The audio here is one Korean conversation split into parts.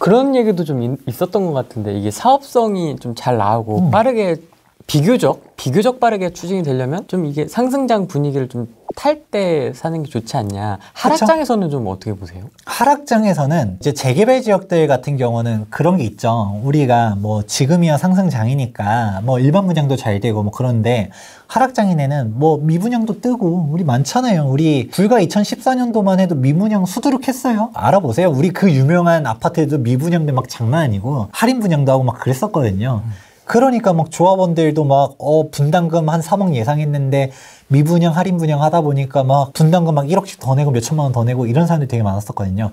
그런 얘기도 좀 있었던 것 같은데 이게 사업성이 좀 잘 나오고 빠르게 비교적 빠르게 추진이 되려면 좀 이게 상승장 분위기를 좀 탈 때 사는 게 좋지 않냐. 하락장에서는 좀 어떻게 보세요? 하락장에서는 이제 재개발 지역들 같은 경우는 그런 게 있죠. 우리가 뭐 지금이야 상승장이니까 뭐 일반 분양도 잘 되고 뭐 그런데 하락장인에는 뭐 미분양도 뜨고 우리 많잖아요. 우리 불과 2014년도만 해도 미분양 수두룩했어요. 알아보세요. 우리 그 유명한 아파트도 미분양도 막 장난 아니고 할인 분양도 하고 막 그랬었거든요. 그러니까 막 조합원들도 막 분담금 한 3억 예상했는데 미분양 할인 분양 하다 보니까 막 분담금 막 1억씩 더 내고 몇 천만 원 더 내고 이런 사람들이 되게 많았었거든요.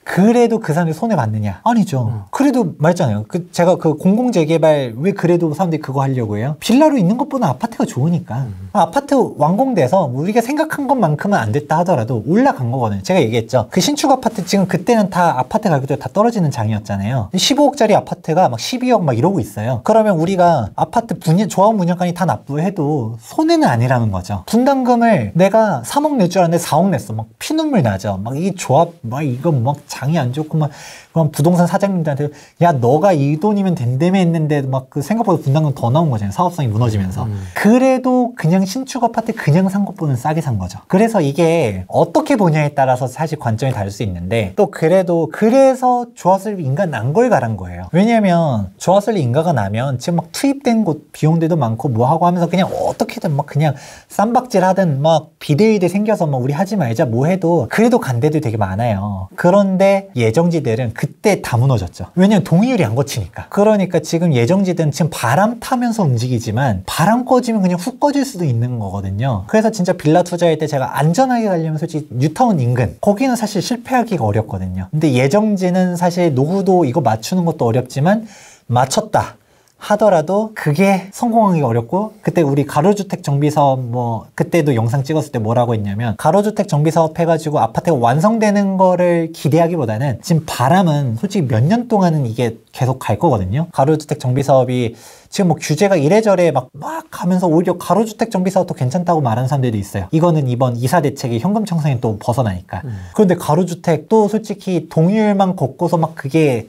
그래도 그 사람들이 손해받느냐? 아니죠. 그래도 말했잖아요. 제가 그 공공재개발 왜 그래도 사람들이 그거 하려고 해요? 빌라로 있는 것보다 아파트가 좋으니까. 아파트 완공돼서 우리가 생각한 것만큼은 안 됐다 하더라도 올라간 거거든요. 제가 얘기했죠. 그 신축 아파트 지금 그때는 다 아파트 가격도 다 떨어지는 장이었잖아요. 15억짜리 아파트가 막 12억 막 이러고 있어요. 그러면 우리가 아파트 조합 분양가니 다 납부해도 손해는 아니라는 거죠. 분담금을 내가 3억 낼 줄 알았는데 4억 냈어. 막 피눈물 나죠. 막 이 조합 막 이거 막 장이 안 좋고 막 그럼 부동산 사장님들한테 야 너가 이 돈이면 된다며 했는데 막 그 생각보다 분담금 더 나온 거잖아요. 사업성이 무너지면서. 그래도 그냥 신축 아파트 그냥 산 것보다는 싸게 산 거죠. 그래서 이게 어떻게 보냐에 따라서 사실 관점이 다를 수 있는데 또 그래서 조합설립 인가 난 걸 가란 거예요. 왜냐면 조합설립 인가가 나면 지금 막 투입된 곳 비용들도 많고 뭐 하고 하면서 그냥 어떻게든 막 그냥 쌈박질 하든 막 비대위들 생겨서 뭐 우리 하지 말자 뭐 해도 그래도 간 데도 되게 많아요. 그런데 예정지들은 그때 다 무너졌죠. 왜냐면 동의율이 안 거치니까. 그러니까 지금 예정지들은 지금 바람 타면서 움직이지만 바람 꺼지면 그냥 훅 꺼질 수도 있는 거거든요. 그래서 진짜 빌라 투자할 때 제가 안전하게 가려면 솔직히 뉴타운 인근 거기는 사실 실패하기가 어렵거든요. 근데 예정지는 사실 노후도 이거 맞추는 것도 어렵지만 맞췄다 하더라도 그게 성공하기가 어렵고 그때 우리 가로주택 정비사업 뭐 그때도 영상 찍었을 때 뭐라고 했냐면 가로주택 정비사업 해가지고 아파트가 완성되는 거를 기대하기보다는 지금 바람은 솔직히 몇 년 동안은 이게 계속 갈 거거든요. 가로주택 정비사업이 지금 뭐 규제가 이래저래 막 하면서 오히려 가로주택 정비사업도 괜찮다고 말하는 사람들도 있어요. 이거는 이번 이사 대책의 현금 청산이 또 벗어나니까. 그런데 가로주택도 솔직히 동의율만 걷고서 막 그게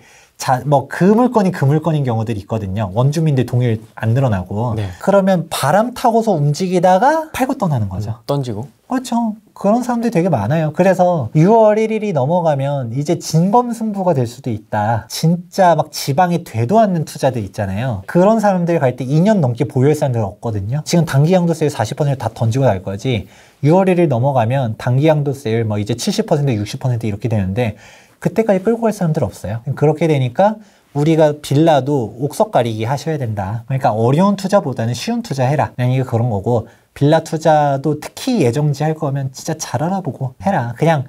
뭐 그 물건인 경우들이 있거든요. 원주민들 동의율 안 늘어나고. 네. 그러면 바람 타고서 움직이다가 팔고 떠나는 거죠. 던지고. 그렇죠. 그런 사람들이 되게 많아요. 그래서 6월 1일이 넘어가면 이제 진검승부가 될 수도 있다. 진짜 막 지방에 되도 않는 투자들 있잖아요. 그런 사람들이 갈 때 2년 넘게 보유할 사람들 없거든요. 지금 단기 양도세율 40%를 다 던지고 갈 거지. 6월 1일 넘어가면 단기 양도세율 뭐 이제 70% 60% 이렇게 되는데 그때까지 끌고 갈 사람들 없어요. 그렇게 되니까 우리가 빌라도 옥석 가리기 하셔야 된다. 그러니까 어려운 투자보다는 쉬운 투자 해라. 그냥 이게 그런 거고 빌라 투자도 특히 예정지 할 거면 진짜 잘 알아보고 해라. 그냥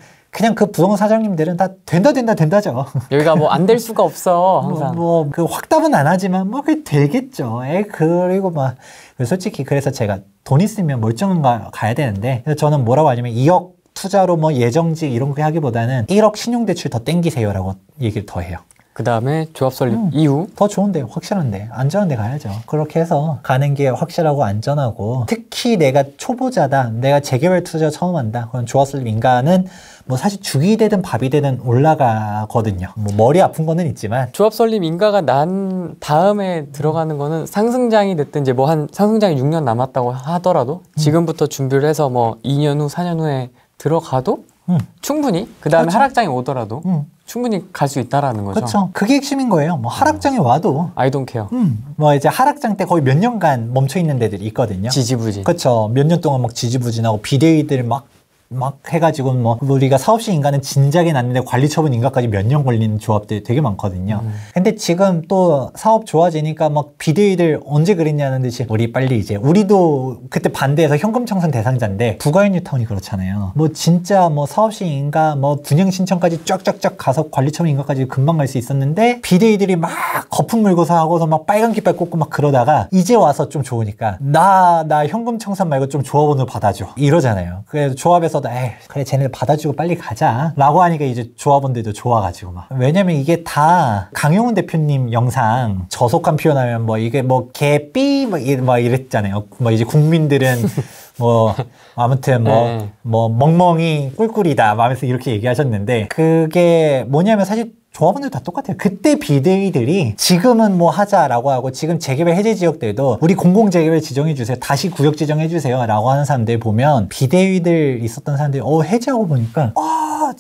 그 부동산 사장님들은 다 된다죠. 여기가 뭐 안 될 수가 없어 항상. 그 확답은 안 하지만 뭐 그게 되겠죠. 그리고 막 솔직히 그래서 제가 돈 있으면 멀쩡한 거 가야 되는데 그래서 저는 뭐라고 하냐면 2억 투자로 뭐 예정지 이런 거 하기보다는 1억 신용대출 더 땡기세요라고 얘기를 더 해요. 그 다음에 조합 설립 이후? 더 좋은데, 확실한데, 안전한데 가야죠. 그렇게 해서 가는 게 확실하고 안전하고 특히 내가 초보자다, 내가 재개발 투자 처음 한다, 그럼 조합 설립 인가는 뭐 사실 죽이 되든 밥이 되든 올라가거든요. 뭐 머리 아픈 거는 있지만 조합 설립 인가가 난 다음에 들어가는 거는 상승장이 됐든 이제 뭐 한 상승장이 6년 남았다고 하더라도 지금부터 준비를 해서 뭐 2년 후, 4년 후에 들어가도 충분히 그 다음에 그렇죠. 하락장이 오더라도 충분히 갈 수 있다라는 거죠. 그렇죠. 그게 핵심인 거예요. 뭐 하락장이 와도 I don't care. 뭐 이제 하락장 때 거의 몇 년간 멈춰 있는 데들이 있거든요. 지지부진. 그렇죠. 몇 년 동안 막 지지부진하고 비대위들 막 해가지고 뭐 우리가 사업시 인가는 진작에 났는데 관리처분 인가까지 몇 년 걸리는 조합들이 되게 많거든요. 근데 지금 또 사업 좋아지니까 막 비대위들 언제 그랬냐는 듯이 우리 빨리 이제 우리도 그때 반대해서 현금 청산 대상자인데 부가인 뉴타운이 그렇잖아요. 뭐 진짜 뭐 사업시 인가 뭐 분양 신청까지 쫙쫙쫙 가서 관리처분 인가까지 금방 갈 수 있었는데 비대위들이 막 거품 물고서 하고서 막 빨간 깃발 꽂고 막 그러다가 이제 와서 좀 좋으니까 나 현금 청산 말고 좀 조합원으로 받아줘 이러잖아요. 그래서 조합에서 에이, 그래 쟤네들 받아주고 빨리 가자 라고 하니까 이제 조합원들도 좋아가지고 막 왜냐면 이게 다 강용훈 대표님 영상 저속한 표현하면 뭐 이게 뭐 개삐 막 이랬잖아요. 뭐 이제 국민들은 뭐 아무튼 뭐 멍멍이 꿀꿀이다 하면서 이렇게 얘기하셨는데 그게 뭐냐면 사실 조합원들 다 똑같아요. 그때 비대위들이 지금은 뭐 하자라고 하고 지금 재개발 해제 지역들도 우리 공공재개발 지정해주세요. 다시 구역 지정해주세요. 라고 하는 사람들 보면 비대위들 있었던 사람들이 해제하고 보니까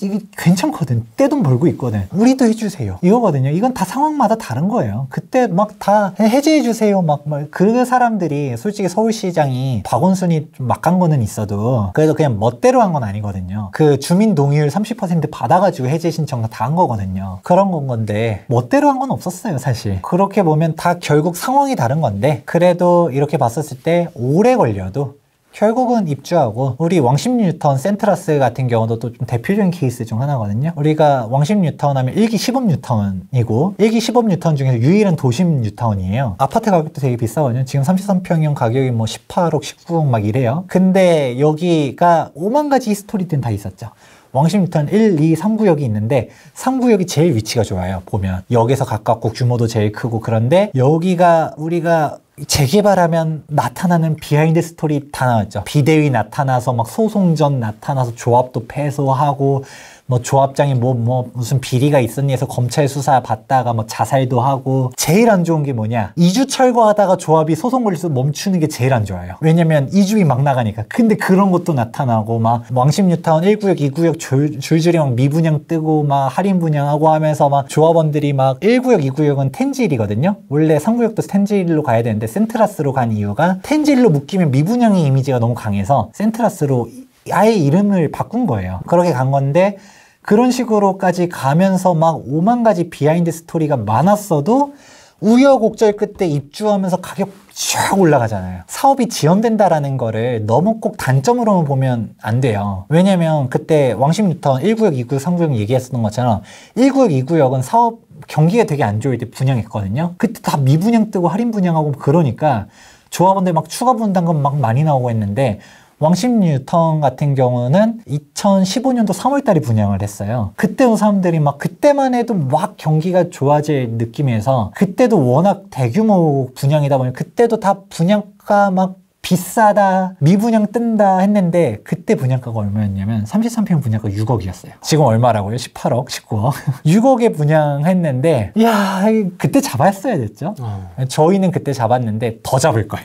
이게 괜찮거든. 떼돈 벌고 있거든. 우리도 해주세요. 이거거든요. 이건 다 상황마다 다른 거예요. 그때 막 다 해제해주세요. 그 사람들이 솔직히 서울시장이 박원순이 좀 막 간 거는 있어도 그래도 그냥 멋대로 한 건 아니거든요. 그 주민 동의율 30% 받아가지고 해제 신청 다 한 거거든요. 그런 건데 멋대로 한 건 없었어요, 사실. 그렇게 보면 다 결국 상황이 다른 건데 그래도 이렇게 봤었을 때 오래 걸려도 결국은 입주하고 우리 왕십 뉴타운 센트라스 같은 경우도 또 좀 대표적인 케이스 중 하나거든요. 우리가 왕십 뉴타운 하면 1기 시범 뉴타운이고 1기 시범 뉴타운 중에서 유일한 도심 뉴타운이에요. 아파트 가격도 되게 비싸거든요. 지금 33평형 가격이 뭐 18억, 19억 막 이래요. 근데 여기가 5만 가지 스토리들은 다 있었죠. 왕십 뉴타운 1, 2, 3구역이 있는데 3구역이 제일 위치가 좋아요. 보면 역에서 가깝고 규모도 제일 크고 그런데 여기가 우리가 재개발하면 나타나는 비하인드 스토리 다 나왔죠. 비대위 나타나서 막 소송전 나타나서 조합도 패소하고 뭐 조합장이 무슨 비리가 있었니 해서 검찰 수사 받다가 뭐 자살도 하고 제일 안 좋은 게 뭐냐 2주 철거하다가 조합이 소송 걸려서 멈추는 게 제일 안 좋아요. 왜냐면 2주비 막 나가니까. 근데 그런 것도 나타나고 막 왕십 뉴타운 1구역 2구역 줄줄이 막 미분양 뜨고 막 할인 분양하고 하면서 막 조합원들이 막 1구역 2구역은 텐질이거든요. 원래 3구역도 텐질로 가야 되는데 센트라스로 간 이유가 텐질로 묶이면 미분양의 이미지가 너무 강해서 센트라스로 아예 이름을 바꾼 거예요. 그렇게 간 건데 그런 식으로까지 가면서 막 5만 가지 비하인드 스토리가 많았어도 우여곡절 끝에 입주하면서 가격 쫙 올라가잖아요. 사업이 지연된다라는 거를 너무 꼭 단점으로만 보면 안 돼요. 왜냐면 그때 왕십 뉴타운 1구역, 2구역, 3구역 얘기했었던 것처럼 1구역, 2구역은 사업 경기가 되게 안 좋을 때 분양했거든요. 그때 다 미분양 뜨고 할인 분양하고 그러니까 조합원들 막 추가 분담금 막 많이 나오고 했는데 왕십 뉴타운 같은 경우는 2015년도 3월 달에 분양을 했어요. 그때도 사람들이 막 그때만 해도 막 경기가 좋아질 느낌에서 그때도 워낙 대규모 분양이다 보니 그때도 다 분양가 막 비싸다 미분양 뜬다 했는데 그때 분양가가 얼마였냐면 33평 분양가 6억이었어요. 지금 얼마라고요? 18억, 19억 6억에 분양했는데 야 그때 잡았어야 됐죠. 저희는 그때 잡았는데 더 잡을 걸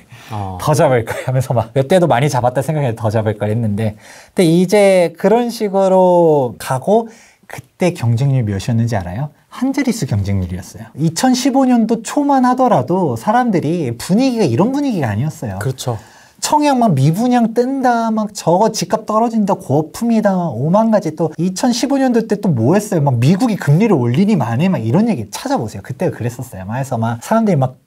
더 잡을 걸 하면서 막 몇 대도 많이 잡았다 생각해서 더 잡을 걸 했는데 근데 이제 그런 식으로 가고 그때 경쟁률 몇이었는지 알아요? 한 자릿수 경쟁률이었어요. 2015년도 초만 하더라도 사람들이 분위기가 이런 분위기가 아니었어요. 그렇죠. 청약 막 미분양 뜬다, 막 저거 집값 떨어진다, 고품이다, 5만 가지 또 2015년도 때 또 뭐 했어요? 막 미국이 금리를 올리니 마네, 막 이런 얘기 찾아보세요. 그때가 그랬었어요. 그래서 막 사람들이 막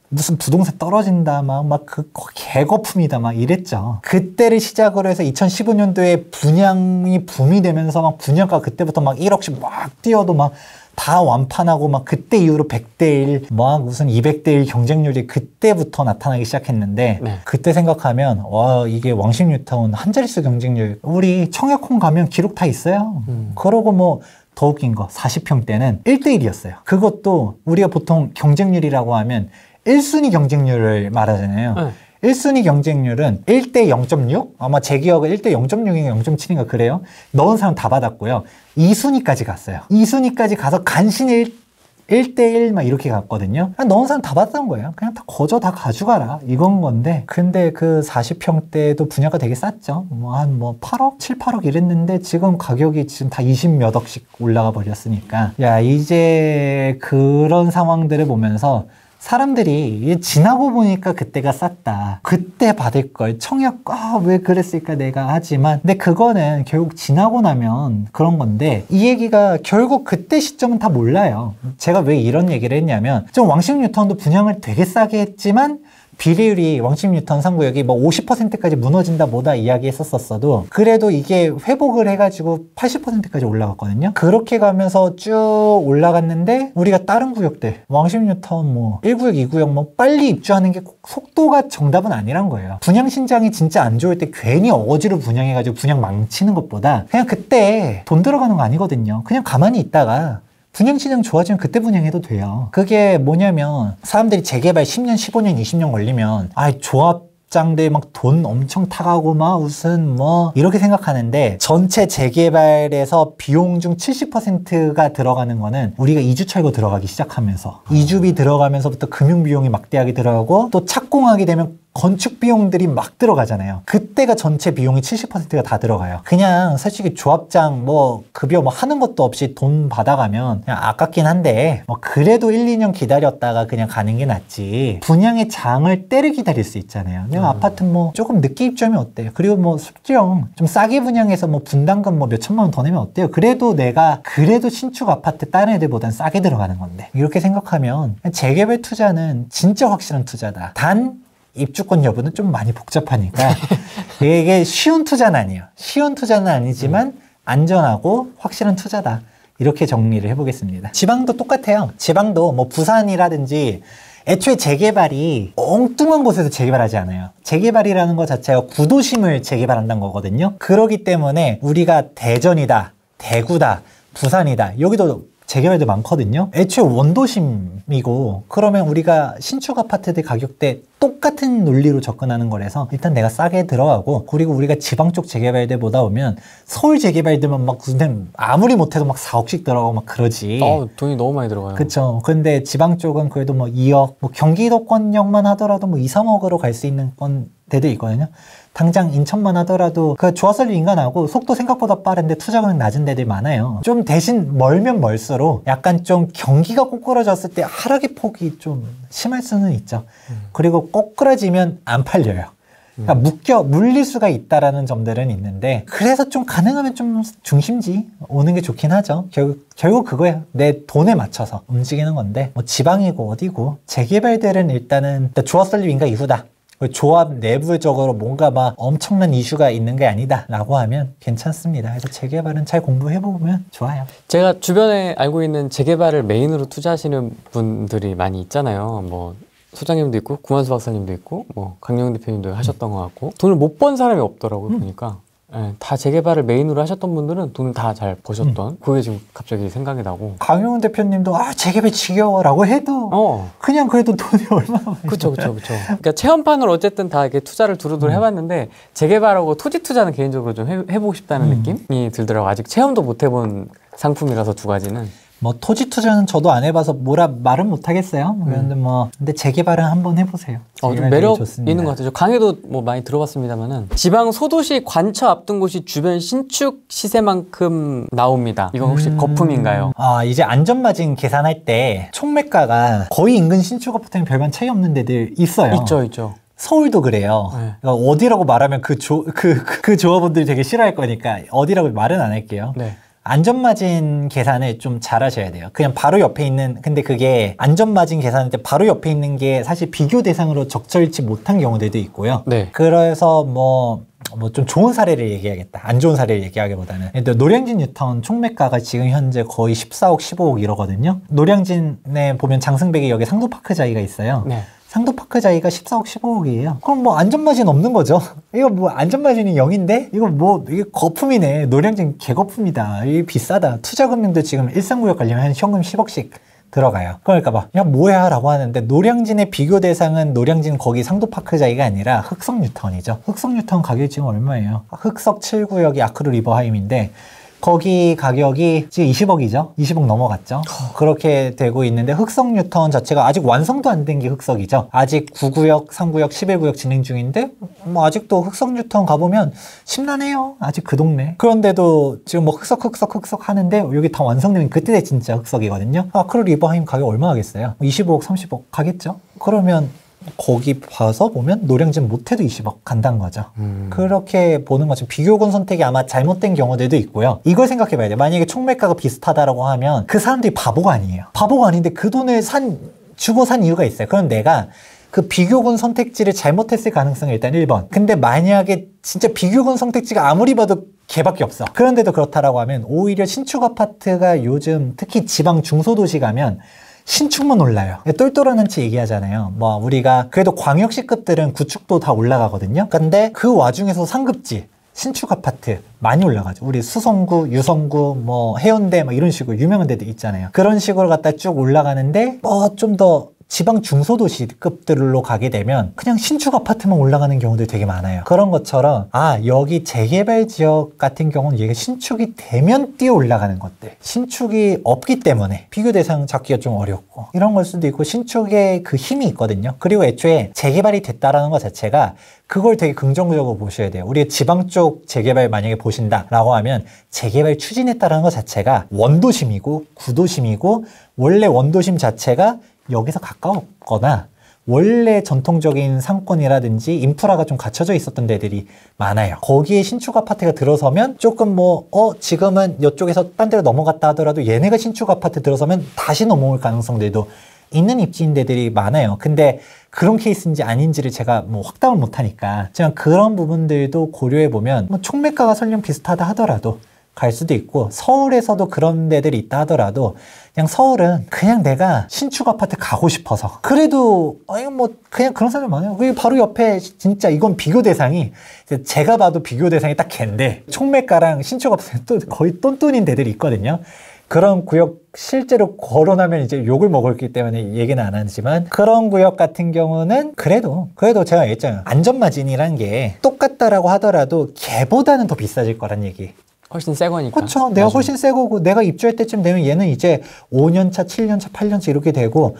무슨 부동산 떨어진다, 그 개거품이다, 막 이랬죠. 그때를 시작으로 해서 2015년도에 분양이 붐이 되면서 막 분양가 그때부터 막 1억씩 막 뛰어도 막 다 완판하고 막 그때 이후로 100대 1, 막 무슨 200대 1 경쟁률이 그때부터 나타나기 시작했는데 네. 그때 생각하면 와 이게 왕십 뉴타운 한 자릿수 경쟁률 우리 청약홈 가면 기록 다 있어요. 그러고 뭐 더 웃긴 거 40평대는 1대1이었어요. 그것도 우리가 보통 경쟁률이라고 하면 1순위 경쟁률을 말하잖아요. 1순위 경쟁률은 1대 0.6? 아마 제 기억은 1대 0.6인가 0.7인가 그래요. 넣은 사람 다 받았고요. 2순위까지 갔어요. 2순위까지 가서 간신히 1대1 막 이렇게 갔거든요. 넣은 사람 다 받았던 거예요. 그냥 다 거저 다 가져가라 이건 건데 근데 그 40평대도 분야가 되게 쌌죠. 한 8억? 7, 8억 이랬는데 지금 가격이 지금 다 20몇 억씩 올라가 버렸으니까 야 이제 그런 상황들을 보면서 사람들이 지나고 보니까 그때가 쌌다. 그때 받을 걸 청약 왜 그랬을까 내가 하지만 근데 그거는 결국 지나고 나면 그런 건데 이 얘기가 결국 그때 시점은 다 몰라요. 제가 왜 이런 얘기를 했냐면 좀 왕십 뉴타운도 분양을 되게 싸게 했지만 비례율이 왕십 뉴타운 3구역이 50%까지 무너진다 뭐다 이야기했었어도 그래도 이게 회복을 해가지고 80%까지 올라갔거든요. 그렇게 가면서 쭉 올라갔는데 우리가 다른 구역들 왕십 뉴타운 1구역 2구역 빨리 입주하는 게 속도가 정답은 아니란 거예요. 분양 신장이 진짜 안 좋을 때 괜히 어거지로 분양해가지고 분양 망치는 것보다 그냥 그때 돈 들어가는 거 아니거든요. 그냥 가만히 있다가 분양시장 좋아지면 그때 분양해도 돼요. 그게 뭐냐면 사람들이 재개발 10년, 15년, 20년 걸리면 조합 조합장들 막 돈 엄청 타가고 막 무슨 뭐 이렇게 생각하는데 전체 재개발에서 비용 중 70%가 들어가는 거는 우리가 이주 철거 들어가기 시작하면서 이주비 들어가면서부터 금융비용이 막대하게 들어가고 또 착공하게 되면 건축 비용들이 막 들어가잖아요. 그때가 전체 비용이 70%가 다 들어가요. 그냥 솔직히 조합장 뭐 급여 뭐 하는 것도 없이 돈 받아가면 그냥 아깝긴 한데 뭐 그래도 1, 2년 기다렸다가 그냥 가는 게 낫지. 분양의 장을 때를 기다릴 수 있잖아요. 그냥 아파트 뭐 조금 늦게 입주하면 어때요? 그리고 뭐 솔직히 좀 싸게 분양해서 뭐 분담금 뭐 몇 천만 원 더 내면 어때요? 그래도 내가 그래도 신축 아파트 다른 애들보단 싸게 들어가는 건데 이렇게 생각하면 재개발 투자는 진짜 확실한 투자다. 단 입주권 여부는 좀 많이 복잡하니까 이게 쉬운 투자는 아니에요. 쉬운 투자는 아니지만 안전하고 확실한 투자다. 이렇게 정리를 해보겠습니다. 지방도 똑같아요. 지방도 뭐 부산이라든지 애초에 재개발이 엉뚱한 곳에서 재개발하지 않아요. 재개발이라는 것 자체가 구도심을 재개발한다는 거거든요. 그렇기 때문에 우리가 대전이다, 대구다, 부산이다 여기도 재개발도 많거든요. 애초에 원도심이고 그러면 우리가 신축 아파트들 가격대 똑같은 논리로 접근하는 거라서 일단 내가 싸게 들어가고 그리고 우리가 지방 쪽 재개발들 보다 보면 서울 재개발들만 막 아무리 못해도 막 4억씩 들어가고 막 그러지. 돈이 너무 많이 들어가요. 그쵸. 근데 지방 쪽은 그래도 뭐 2억, 뭐 경기도권역만 하더라도 뭐 2, 3억으로 갈 수 있는 데도 있거든요. 당장 인천만 하더라도 그 조합설립 인간하고 속도 생각보다 빠른데 투자금액 낮은 데들 많아요. 좀 대신 멀면 멀수록 약간 좀 경기가 꼬꾸라졌을 때 하락의 폭이 좀 심할 수는 있죠. 그리고 꼬꾸라지면 안 팔려요. 그러니까 물릴 수가 있다라는 점들은 있는데 그래서 좀 가능하면 좀 중심지 오는 게 좋긴 하죠. 결국 그거예요. 내 돈에 맞춰서 움직이는 건데 뭐 지방이고 어디고 재개발들은 일단 조합 설립 인가 이후다. 조합 내부적으로 뭔가 막 엄청난 이슈가 있는 게 아니다 라고 하면 괜찮습니다. 그래서 재개발은 잘 공부해보면 좋아요. 제가 주변에 알고 있는 재개발을 메인으로 투자하시는 분들이 많이 있잖아요. 뭐 소장님도 있고 구만수 박사님도 있고 뭐 강영 대표님도 하셨던 것 같고 돈을 못 번 사람이 없더라고요. 보니까 다 재개발을 메인으로 하셨던 분들은 돈을 다 잘 버셨던 그게 지금 갑자기 생각이 나고 강용훈 대표님도 재개발 지겨워라고 해도 그냥 그래도 돈이 얼마나 많이 그쵸. 그러니까 체험판을 어쨌든 다 이렇게 투자를 두루두루 해봤는데 재개발하고 토지 투자는 개인적으로 좀 해보고 싶다는 느낌이 들더라고요. 아직 체험도 못 해본 상품이라서 두 가지는. 뭐 토지 투자는 저도 안 해봐서 뭐라 말은 못 하겠어요. 근데 재개발은 한번 해보세요. 좀 매력 있는 것 같아요. 강의도 뭐 많이 들어봤습니다만은 지방 소도시 관처 앞둔 곳이 주변 신축 시세만큼 나옵니다. 이건 혹시 거품인가요? 이제 안전마진 계산할 때 총매가가 거의 인근 신축 아파트랑 별반 차이 없는 데들 있어요. 있죠. 서울도 그래요. 네. 그러니까 어디라고 말하면 그 조합원들이 되게 싫어할 거니까 어디라고 말은 안 할게요. 네. 안전마진 계산을 좀 잘 하셔야 돼요. 그냥 바로 옆에 있는, 근데 그게 안전마진 계산할 때 바로 옆에 있는 게 사실 비교 대상으로 적절치 못한 경우들도 있고요. 네. 그래서 뭐 좀 좋은 사례를 얘기하겠다. 안 좋은 사례를 얘기하기보다는. 노량진 뉴타운 총매가가 지금 현재 거의 14억, 15억 이러거든요. 노량진에 보면 장승백이 여기 상도파크자이가 있어요. 네. 상도파크 자이가 14억, 15억이에요. 그럼 뭐 안전마진 없는 거죠. 이거 뭐 안전마진이 0인데? 이게 거품이네. 노량진 개거품이다. 이게 비싸다. 투자금융도 지금 일산구역 가려면 한 현금 10억씩 들어가요. 그러니까 막, 야, 뭐야? 라고 하는데, 노량진의 비교 대상은 노량진 거기 상도파크 자이가 아니라 흑석 뉴타운이죠. 흑석 뉴타운 가격이 지금 얼마예요? 흑석 7구역이 아크루 리버하임인데, 거기 가격이 지금 20억이죠? 20억 넘어갔죠? 그렇게 되고 있는데 흑석 뉴타운 자체가 아직 완성도 안 된 게 흑석이죠. 아직 9구역, 3구역, 11구역 진행 중인데 뭐 아직도 흑석 뉴타운 가보면 심란해요. 아직 그 동네. 그런데도 지금 뭐 흑석 하는데 여기 다 완성되면 그때 진짜 흑석이거든요. 아크루 리버하임 가격 얼마 하겠어요? 25억, 30억 가겠죠? 그러면 거기 봐서 보면 노량진 못해도 20억 간다는 거죠. 그렇게 보는 거죠. 비교군 선택이 아마 잘못된 경우들도 있고요. 이걸 생각해 봐야 돼요. 만약에 총매가가 비슷하다라고 하면 그 사람들이 바보가 아니에요. 바보가 아닌데 그 돈을 주고 산 이유가 있어요. 그럼 내가 그 비교군 선택지를 잘못했을 가능성이 일단 1번. 근데 만약에 진짜 비교군 선택지가 아무리 봐도 걔밖에 없어. 그런데도 그렇다라고 하면 오히려 신축 아파트가 요즘 특히 지방 중소도시 가면 신축만 올라요. 똘똘한 한치 얘기하잖아요. 뭐 우리가 그래도 광역시급들은 구축도 다 올라가거든요. 근데 그 와중에서 상급지 신축 아파트 많이 올라가죠. 우리 수성구, 유성구, 뭐 해운대 막 이런 식으로 유명한 데도 있잖아요. 그런 식으로 갖다 쭉 올라가는데 뭐 좀 더 지방 중소도시급들로 가게 되면 그냥 신축 아파트만 올라가는 경우도 되게 많아요. 그런 것처럼 여기 재개발 지역 같은 경우는 얘가 신축이 되면 뛰어 올라가는 것들, 신축이 없기 때문에 비교 대상 잡기가 좀 어렵고 이런 걸 수도 있고, 신축에 그 힘이 있거든요. 그리고 애초에 재개발이 됐다라는 것 자체가 그걸 되게 긍정적으로 보셔야 돼요. 우리가 지방 쪽 재개발 만약에 보신다라고 하면 재개발 추진했다라는 것 자체가 원도심이고 구도심이고, 원래 원도심 자체가 여기서 가까웠거나 원래 전통적인 상권이라든지 인프라가 좀 갖춰져 있었던 데들이 많아요. 거기에 신축 아파트가 들어서면 조금 지금은 이쪽에서 딴 데로 넘어갔다 하더라도 얘네가 신축 아파트 들어서면 다시 넘어올 가능성들도 있는 입지인 데들이 많아요. 근데 그런 케이스인지 아닌지를 제가 확답을 못하니까 제가 그런 부분들도 고려해보면 총매가가 설령 비슷하다 하더라도 갈 수도 있고, 서울에서도 그런 데들이 있다 하더라도 그냥 서울은 그냥 내가 신축 아파트 가고 싶어서, 그래도 그냥 그런 사람이 많아요. 그리고 바로 옆에 진짜 이건 비교 대상이, 제가 봐도 비교 대상이 딱 걔인데 총매가랑 신축 아파트 또 거의 똔똔인 데들이 있거든요. 그런 구역 실제로 거론하면 이제 욕을 먹었기 때문에 얘기는 안 하지만, 그런 구역 같은 경우는 그래도 제가 얘기했잖아요. 안전마진이란 게 똑같다라고 하더라도 걔보다는 더 비싸질 거란 얘기. 훨씬 새 거니까. 그렇죠. 내가 훨씬 새 거고, 내가 입주할 때쯤 되면 얘는 이제 5년차, 7년차, 8년차 이렇게 되고,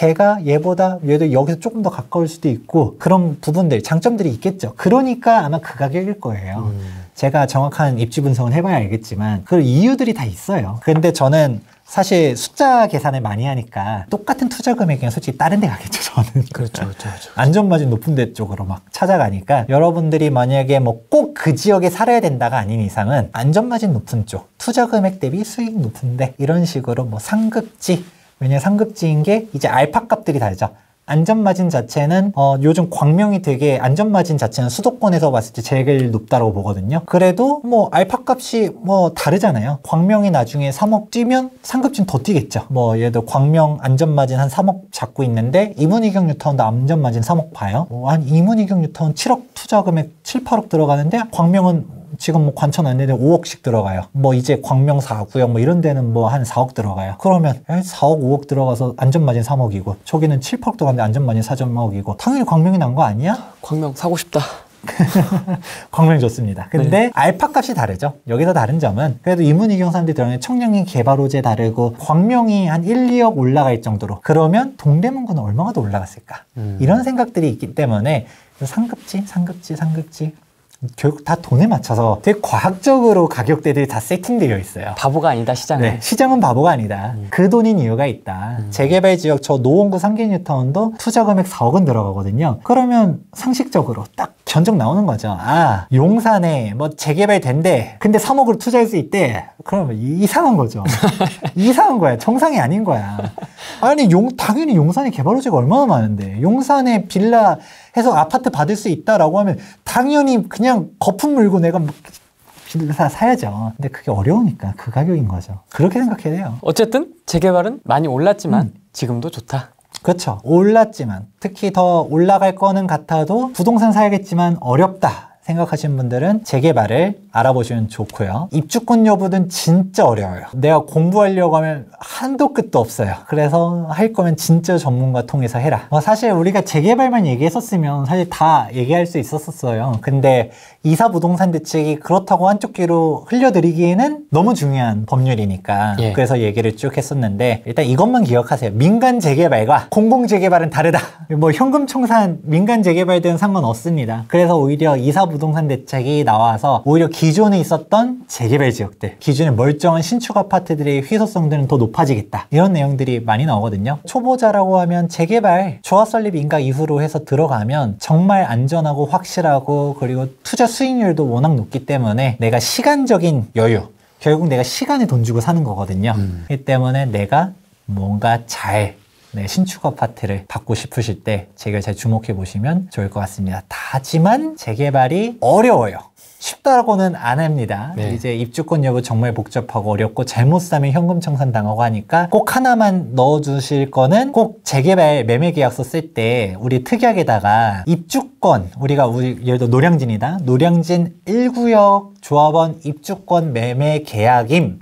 얘도 여기서 조금 더 가까울 수도 있고, 그런 부분들, 장점들이 있겠죠. 그러니까 아마 그 가격일 거예요. 제가 정확한 입지 분석은 해봐야 알겠지만 그 이유들이 다 있어요. 근데 저는 사실 숫자 계산을 많이 하니까 똑같은 투자 금액이면 솔직히 다른 데 가겠죠, 저는. 그렇죠. 안전마진 높은 데 쪽으로 막 찾아가니까, 여러분들이 만약에 꼭 그 지역에 살아야 된다가 아닌 이상은 안전마진 높은 쪽, 투자 금액 대비 수익 높은데, 이런 식으로 상급지, 왜냐면 상급지인 게 이제 알파 값들이 다르죠. 안전마진 자체는 요즘 광명이 되게, 안전마진 자체는 수도권에서 봤을 때 제일 높다고 보거든요. 그래도 알파 값이 다르잖아요. 광명이 나중에 3억 뛰면 상급지는 더 뛰겠죠. 예를 들어 광명 안전마진 한 3억 잡고 있는데, 이문희경 뉴타운도 안전마진 3억 봐요. 한 이문희경 뉴타운 7억 투자 금액 7, 8억 들어가는데, 광명은 지금 관천 안 되는데 5억씩 들어가요. 이제 광명 4구역 이런 데는 한 4억 들어가요. 그러면 4억 5억 들어가서 안전마진 3억이고, 저기는 7, 8억 들어가는데 안전마진 4.5억이고 당연히 광명이 난 거 아니야? 광명 사고 싶다. 광명 좋습니다. 근데 알파 값이 다르죠. 여기서 다른 점은, 그래도 이문희경 사람들이 들어가는 청량리 개발호재 다르고, 광명이 한 1, 2억 올라갈 정도로, 그러면 동대문구는 얼마가 더 올라갔을까? 이런 생각들이 있기 때문에 상급지 결국 다 돈에 맞춰서 되게 과학적으로 가격대들이 다 세팅되어 있어요. 바보가 아니다, 시장은. 네, 시장은 바보가 아니다. 그 돈인 이유가 있다. 재개발 지역 저 노원구 상계뉴타운도 투자 금액 4억은 들어가거든요. 그러면 상식적으로 딱 견적 나오는 거죠. 용산에 재개발 된대. 근데 3억으로 투자할 수 있대. 그러면 이상한 거죠. 이상한 거야. 정상이 아닌 거야. 아니, 당연히 용산에 개발 호재가 얼마나 많은데, 용산에 빌라 해서 아파트 받을 수 있다라고 하면 당연히 그냥 거품 물고 내가 빌라 사야죠. 근데 그게 어려우니까 그 가격인 거죠. 그렇게 생각해야 돼요. 어쨌든 재개발은 많이 올랐지만 지금도 좋다. 그렇죠. 올랐지만, 특히 더 올라갈 거는 같아도 부동산 사야겠지만 어렵다 생각하시는 분들은 재개발을 알아보시면 좋고요. 입주권 여부는 진짜 어려워요. 내가 공부하려고 하면 한도 끝도 없어요. 그래서 할 거면 진짜 전문가 통해서 해라. 사실 우리가 재개발만 얘기했었으면 사실 다 얘기할 수 있었어요. 근데 이사 부동산 대책이 그렇다고 한쪽 귀로 흘려드리기에는 너무 중요한 법률이니까 그래서 얘기를 쭉 했었는데, 일단 이것만 기억하세요. 민간 재개발과 공공 재개발은 다르다. 현금 청산, 민간 재개발들은 상관없습니다. 그래서 오히려 이사 부동산 대책이 나와서 오히려 기존에 있었던 재개발 지역들, 기존에 멀쩡한 신축 아파트들의 희소성들은 더 높아지겠다, 이런 내용들이 많이 나오거든요. 초보자라고 하면 재개발 조합 설립 인가 이후로 해서 들어가면 정말 안전하고 확실하고, 그리고 투자 수익률도 워낙 높기 때문에 내가 시간적인 여유, 결국 내가 시간에 돈 주고 사는 거거든요. 그렇기 때문에 내가 뭔가 신축 아파트를 받고 싶으실 때 재개발 잘 주목해 보시면 좋을 것 같습니다. 하지만 재개발이 어려워요. 쉽다고는 안 합니다. 이제 입주권 여부 정말 복잡하고 어렵고, 잘못 사면 현금 청산 당하고 하니까 꼭 하나만 넣어주실 거는, 꼭 재개발 매매 계약서 쓸 때 우리 특약에다가 입주권, 예를 들어 노량진이다. 노량진 1구역 조합원 입주권 매매 계약임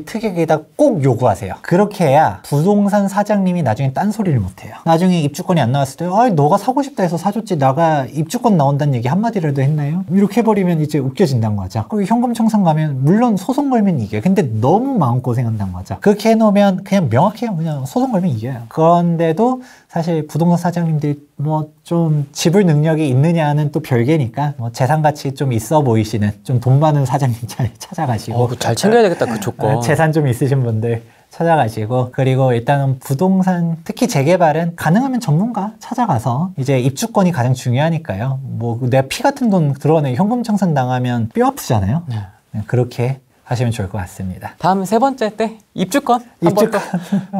특약에다 꼭 요구하세요. 그렇게 해야 부동산 사장님이 나중에 딴소리를 못해요. 나중에 입주권이 안 나왔을 때 너가 사고 싶다 해서 사줬지 나가 입주권 나온다는 얘기 한마디라도 했나요? 이렇게 해버리면 이제 웃겨진다는 거죠. 그리고 현금 청산 가면 물론 소송 걸면 이겨요. 근데 너무 마음고생한다는 거죠. 그렇게 해놓으면 그냥 명확해요. 그냥 소송 걸면 이겨요. 그런데도 사실 부동산 사장님들이 뭐 좀 지불 능력이 있느냐는 또 별개니까 뭐 재산 가치 좀 있어 보이시는 좀 돈 많은 사장님 잘 찾아가시고 잘 챙겨야 되겠다 그 조건. 재산 좀 있으신 분들 찾아가시고 그리고 일단은 부동산 특히 재개발은 가능하면 전문가 찾아가서 이제 입주권이 가장 중요하니까요. 뭐 내가 피 같은 돈 들어가는 현금 청산 당하면 뼈 아프잖아요. 그렇게 하시면 좋을 것 같습니다. 다음 세 번째 때 입주권 한번 또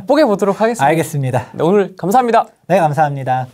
뽀개 보도록 하겠습니다. 알겠습니다. 네, 오늘 감사합니다. 네, 감사합니다.